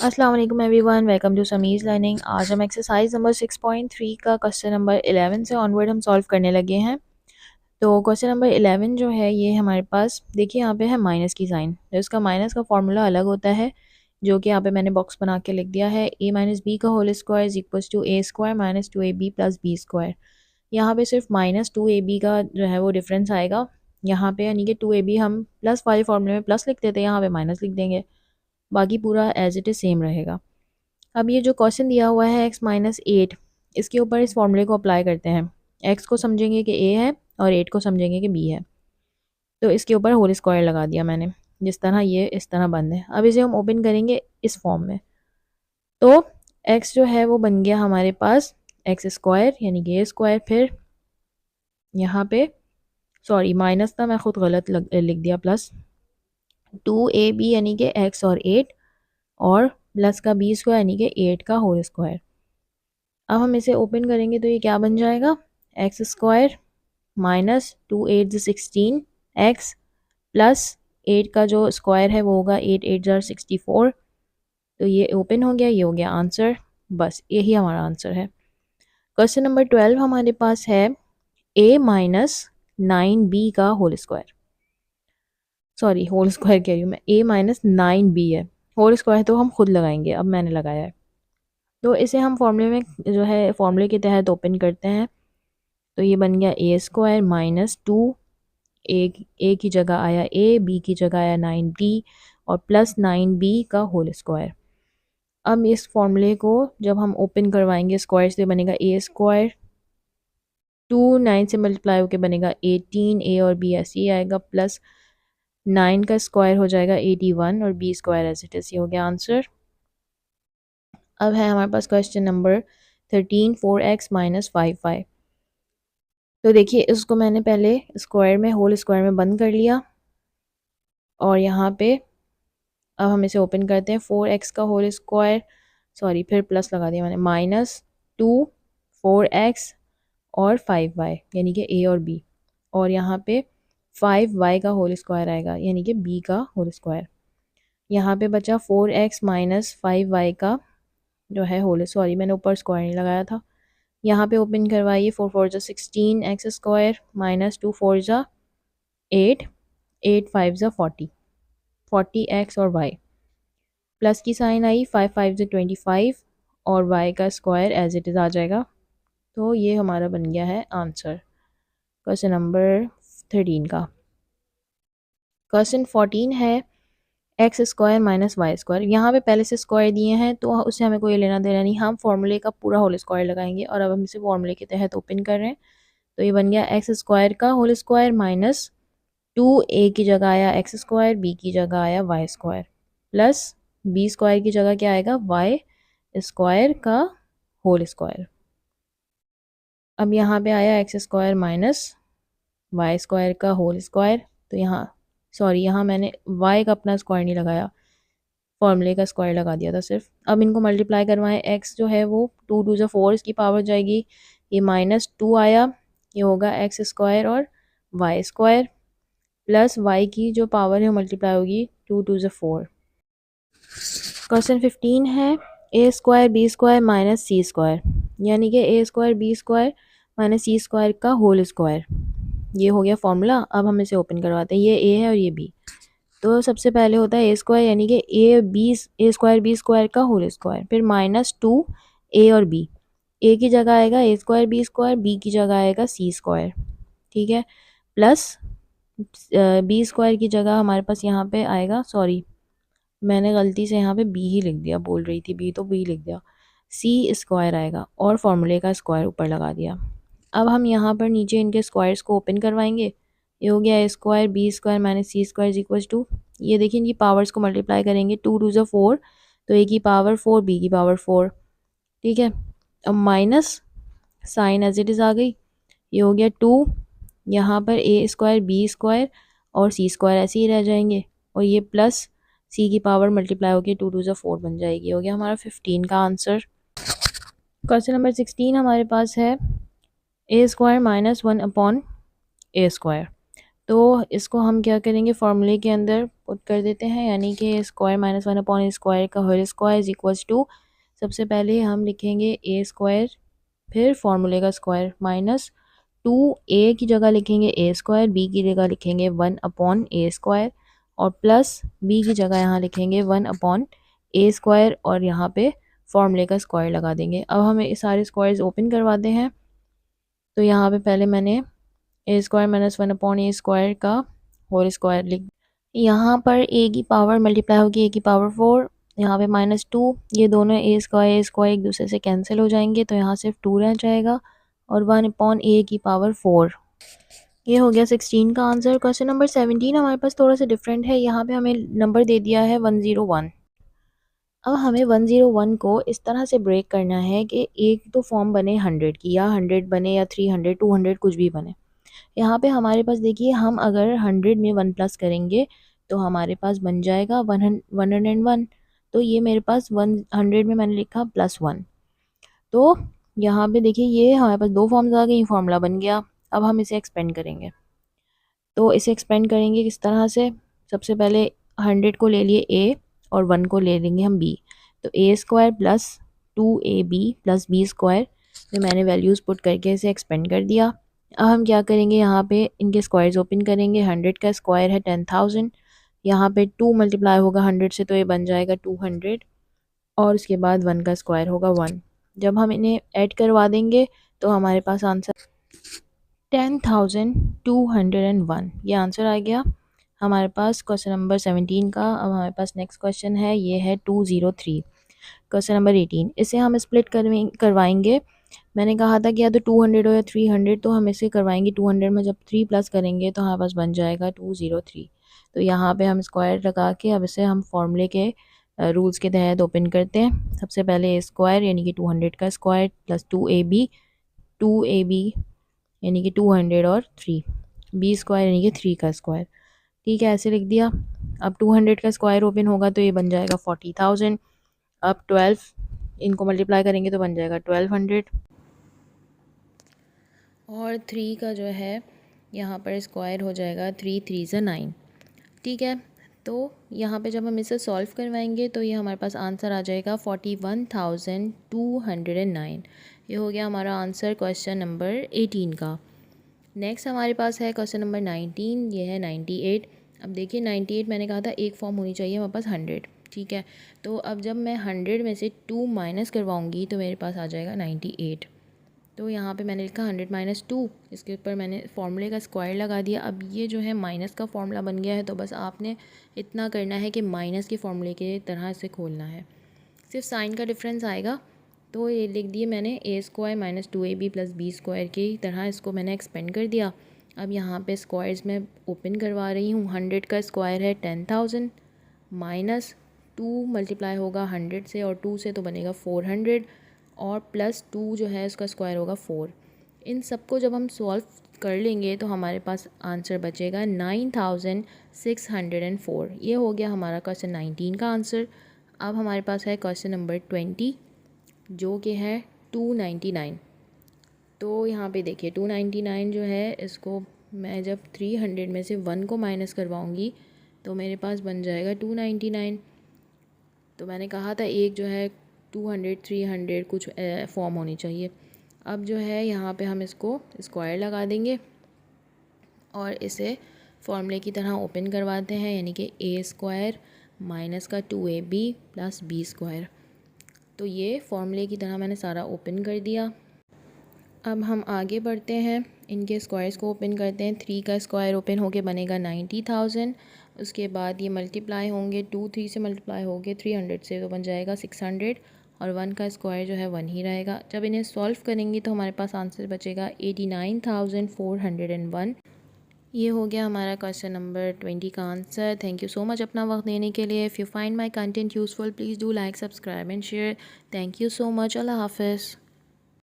अस्सलाम वालेकुम everyone, welcome to समीज़ learning. आज हम एक्सरसाइज नंबर 6.3 का क्वेश्चन नंबर 11 से ऑनवर्ड हम सॉल्व करने लगे हैं। तो क्वेश्चन नंबर 11 जो है ये हमारे पास देखिए यहाँ पे है माइनस की साइन। तो इसका माइनस का फॉर्मूला अलग होता है जो कि यहाँ पे मैंने बॉक्स बना के लिख दिया है। a माइनस बी का whole square is equal to a square minus 2ab plus B square. यहाँ पे सिर्फ माइनस 2ab का जो है वो डिफरेंस आएगा यहाँ पे, यानी कि 2ab हम प्लस वाले फॉर्मूले में प्लस लिखते थे, यहाँ पे माइनस लिख देंगे, बाकी पूरा एज इट इज़ सेम रहेगा। अब ये जो क्वेश्चन दिया हुआ है x माइनस 8, इसके ऊपर इस फॉर्मूले को अप्लाई करते हैं। x को समझेंगे कि a है और 8 को समझेंगे कि b है। तो इसके ऊपर होल स्क्वायर लगा दिया मैंने, जिस तरह ये इस तरह बंद है। अब इसे हम ओपन करेंगे इस फॉर्म में, तो x जो है वो बन गया हमारे पास एक्स स्क्वायर यानी कि a स्क्वायर। फिर यहाँ पे सॉरी माइनस था, मैं खुद गलत लिख दिया, प्लस 2ab यानी कि x और 8 और प्लस का b स्क्वायर यानी कि 8 का होल स्क्वायर। अब हम इसे ओपन करेंगे तो ये क्या बन जाएगा, x square minus 2 8 16 x plus 8 का जो स्क्वायर है वो होगा 8 8 64। तो ये ओपन हो गया, ये हो गया आंसर। बस यही हमारा आंसर है। क्वेश्चन नंबर 12 हमारे पास है a माइनस 9b का whole square. Sorry whole square कह रही हूँ मैं, a माइनस 9b है, होल स्क्वायर तो हम खुद लगाएंगे, अब मैंने लगाया है। तो इसे हम फॉर्मूले में जो है फॉर्मूले के तहत ओपन करते हैं। तो ये बन गया a स्क्वायर माइनस 2, ए की जगह आया a, b की जगह आया 9b और प्लस 9b का होल स्क्वायर। अब इस फॉर्मूले को जब हम ओपन करवाएंगे स्क्वायर से बनेगा a स्क्वायर, 2 9 से मल्टीप्लाई होकर बनेगा 18, a और b ऐसे ही आएगा, प्लस 9 का स्क्वायर हो जाएगा 81 और b square as it is. ये हो गया आंसर। अब है हमारे पास question number 13 4x minus 5y। तो देखिए इसको मैंने पहले स्क्वायर में होल स्क्वायर में बंद कर लिया और यहाँ पे अब हम इसे ओपन करते हैं। 4x का होल स्क्वायर, सॉरी फिर प्लस लगा दिया मैंने, माइनस 2 4x और 5y यानी कि a और b, और यहाँ पे 5y का होल स्क्वायर आएगा यानी कि b का होल स्क्वायर। यहाँ पे बचा 4x माइनस 5y का जो है होल, सॉरी मैंने ऊपर स्क्वायर नहीं लगाया था। यहाँ पे ओपन करवाइए, 4 4 16 एक्स स्क्वायर माइनस 2 4 8 8 5 40 40 एक्स और वाई, प्लस की साइन आई, 5 5 25 और वाई का स्क्वायर एज इट इज़ आ जाएगा। तो ये हमारा बन गया है आंसर क्वेश्चन नंबर 13 का। क्वेश्चन 14 है X square minus Y square. यहाँ पे पहले से स्क्वायर दिए हैं तो उससे हमें कोई लेना देना नहीं, हम फॉर्मूले का पूरा होल स्क्वायर लगाएंगे और अब हम इसे फॉर्मूले के तहत ओपन कर रहे हैं। तो ये बन गया एक्स स्क्वायर का होल स्क्वायर माइनस 2, ए की जगह आया एक्स स्क्वायर, बी की जगह आया Y square, plus B square की जगह क्या आएगा, वाई स्क्वायर का होल स्क्वायर। अब यहाँ पे आया X square minus Y square का होल स्क्वायर। तो यहाँ सॉरी यहाँ मैंने वाई का अपना स्क्वायर नहीं लगाया, फॉर्मूले का स्क्वायर लगा दिया था सिर्फ। अब इनको मल्टीप्लाई करवाएं, एक्स जो है वो 2 2 ज़ा 4 इसकी पावर जाएगी, ये माइनस 2 आया, ये होगा एक्स स्क्वायर और वाई स्क्वायर, प्लस वाई की जो पावर है वो मल्टीप्लाई होगी 2 2 ज़ा 4। क्वेश्चन 15 है ए square B square minus C square, यानी कि ए square B square minus C square का होल स्क्वायर। ये हो गया फॉर्मूला। अब हम इसे ओपन करवाते हैं, ये ए है और ये बी। तो सबसे पहले होता है ए स्क्वायर यानी कि ए स्क्वायर बी स्क्वायर का होल स्क्वायर, फिर माइनस 2 ए और बी, ए की जगह आएगा ए स्क्वायर बी की जगह आएगा सी स्क्वायर, ठीक है, प्लस बी स्क्वायर की जगह हमारे पास यहाँ पे आएगा, सॉरी मैंने गलती से यहाँ पे बी ही लिख दिया, बोल रही थी बी तो बी लिख दिया, सी स्क्वायर आएगा और फॉर्मूले का स्क्वायर ऊपर लगा दिया। अब हम यहाँ पर नीचे इनके स्क्वायर्स को ओपन करवाएंगे। ये हो गया A square B square minus C square is equal to, ये देखिए इनकी पावर्स को मल्टीप्लाई करेंगे, 2 2 ज़ा 4 तो ए की पावर 4 बी की पावर 4, ठीक है। अब minus sign as it is आ गई, ये हो गया 2, यहाँ पर ए स्क्वायर बी स्क्वायर और सी स्क्वायर ऐसे ही रह जाएंगे, और ये प्लस सी की पावर मल्टीप्लाई होकर 2 2 ज़ा 4 बन जाएगी। हो गया हमारा 15 का आंसर। क्वेश्चन नंबर 16 हमारे पास है ए स्क्वायर माइनस 1 अपॉन ए स्क्वायर। तो इसको हम क्या करेंगे, फॉर्मूले के अंदर पुट कर देते हैं, यानी कि square minus one upon square का whole square is equals to, सबसे पहले हम लिखेंगे ए स्क्वायर, फिर फार्मूले का स्क्वायर माइनस टू, ए की जगह लिखेंगे ए स्क्वायर, बी की जगह लिखेंगे वन अपॉन ए स्क्वायर, और प्लस बी की जगह यहाँ लिखेंगे वन अपॉन ए स्क्वायर, और यहाँ पे फार्मूले का स्क्वायर लगा देंगे। अब हमें सारे स्क्वायर्स ओपन करवाते हैं। तो यहाँ पे पहले मैंने A square minus one upon A square का होल स्क्वायर लिख, यहाँ पर ए की पावर मल्टीप्लाई होगी ए की पावर 4, यहाँ पे -2, ये दोनों ए स्क्वायर एक दूसरे से कैंसिल हो जाएंगे, तो यहाँ सिर्फ 2 रह जाएगा, और 1 अपॉन ए की पावर 4। ये हो गया 16 का आंसर। क्वेश्चन नंबर 17 हमारे पास थोड़ा सा डिफरेंट है, यहाँ पे हमें नंबर दे दिया है 101। अब हमें 101 को इस तरह से ब्रेक करना है कि एक तो फॉर्म बने 100 की, या 100 बने या 300 200 कुछ भी बने। यहाँ पे हमारे पास देखिए, हम अगर 100 में 1 प्लस करेंगे तो हमारे पास बन जाएगा 101। तो ये मेरे पास 100 में मैंने लिखा +1। तो यहाँ पे देखिए, ये हमारे पास दो फॉर्म्स आ गई, फॉर्मूला बन गया। अब हम इसे एक्सपेंड करेंगे, तो इसे एक्सपेंड करेंगे किस तरह से, सबसे पहले 100 को ले लिए ए और 1 को ले लेंगे हम बी, तो A square plus 2ab plus B square में मैंने वैल्यूज़ पुट करके इसे एक्सपेंड कर दिया। अब हम क्या करेंगे, यहाँ पे इनके स्क्वायर्स ओपन करेंगे। 100 का स्क्वायर है 10,000, यहाँ पे 2 मल्टीप्लाई होगा 100 से, तो ये बन जाएगा 200, और उसके बाद 1 का स्क्वायर होगा 1। जब हम इन्हें ऐड करवा देंगे तो हमारे पास आंसर 10,201, ये आंसर आ गया हमारे पास क्वेश्चन नंबर 17 का। अब हमारे पास नेक्स्ट क्वेश्चन है, ये है 203। क्वेश्चन नंबर 18, इसे हम स्प्लिट करवाएंगे। मैंने कहा था कि या तो 200 हो या 300, तो हम इसे करवाएंगे 200 में, जब 3 प्लस करेंगे तो हमारे पास बन जाएगा 203। तो यहाँ पे हम स्क्वायर लगा के अब इसे हम फॉर्मूले के रूल्स के तहत ओपन करते हैं। सबसे पहले ए स्क्वायर यानी कि 200 का स्क्वायर प्लस 2ab यानी कि 200 और 3, बी स्क्वायर यानी कि 3 का स्क्वायर। ठीक है, ऐसे लिख दिया। अब 200 का स्क्वायर ओपन होगा तो ये बन जाएगा 40,000। अब 12 इनको मल्टीप्लाई करेंगे तो बन जाएगा 1200, और 3 का जो है यहाँ पर स्क्वायर हो जाएगा 3 3 से 9। ठीक है, तो यहाँ पे जब हम इसे सॉल्व करवाएंगे तो ये हमारे पास आंसर आ जाएगा 41,209। ये हो गया हमारा आंसर क्वेश्चन नंबर 18 का। नेक्स्ट हमारे पास है क्वेश्चन नंबर 19, ये है 98। अब देखिए 98 मैंने कहा था एक फॉर्म होनी चाहिए हमारे पास 100। ठीक है, तो अब जब मैं 100 में से 2 माइनस करवाऊँगी तो मेरे पास आ जाएगा 98। तो यहाँ पे मैंने लिखा 100 माइनस 2, इसके ऊपर मैंने फार्मूले का स्क्वायर लगा दिया। अब ये जो है माइनस का फार्मूला बन गया है, तो बस आपने इतना करना है कि माइनस के फार्मूले के तरह से खोलना है, सिर्फ साइन का डिफरेंस आएगा। तो ये लिख दिए मैंने A square minus 2ab plus B square की तरह इसको मैंने एक्सपेंड कर दिया। अब यहाँ पे स्क्वायर्स में ओपन करवा रही हूँ। 100 का स्क्वायर है 10,000 माइनस 2 मल्टीप्लाई होगा 100 से और 2 से, तो बनेगा 400, और प्लस 2 जो है उसका स्क्वायर होगा 4। इन सबको जब हम सॉल्व कर लेंगे तो हमारे पास आंसर बचेगा 9,604। ये हो गया हमारा क्वेश्चन 19 का आंसर। अब हमारे पास है क्वेश्चन नंबर 20, जो कि है 299। तो यहाँ पे देखिए 299 जो है, इसको मैं जब 300 में से 1 को माइनस करवाऊँगी तो मेरे पास बन जाएगा 299। तो मैंने कहा था एक जो है 200 300 कुछ फॉर्म होनी चाहिए। अब जो है यहाँ पे हम इसको स्क्वायर लगा देंगे और इसे फॉर्मूले की तरह ओपन करवाते हैं, यानी कि ए स्क्वायर माइनस का 2ab प्लस बी स्क्वायर। तो ये फॉर्मूले की तरह मैंने सारा ओपन कर दिया। अब हम आगे बढ़ते हैं, इनके स्क्वायर्स को ओपन करते हैं। 3 का स्क्वायर ओपन होके बनेगा 90,000। उसके बाद ये मल्टीप्लाई होंगे, 2 3 से मल्टीप्लाई होंगे 300 से, तो बन जाएगा 600, और 1 का स्क्वायर जो है 1 ही रहेगा। जब इन्हें सॉल्व करेंगे तो हमारे पास आंसर बचेगा 89,401। ये हो गया हमारा क्वेश्चन नंबर 20 का answer. Thank you so much अपना वक्त देने के लिए। If you find my content useful please do like, subscribe and share. Thank you so much. Allah हाफ़िज़।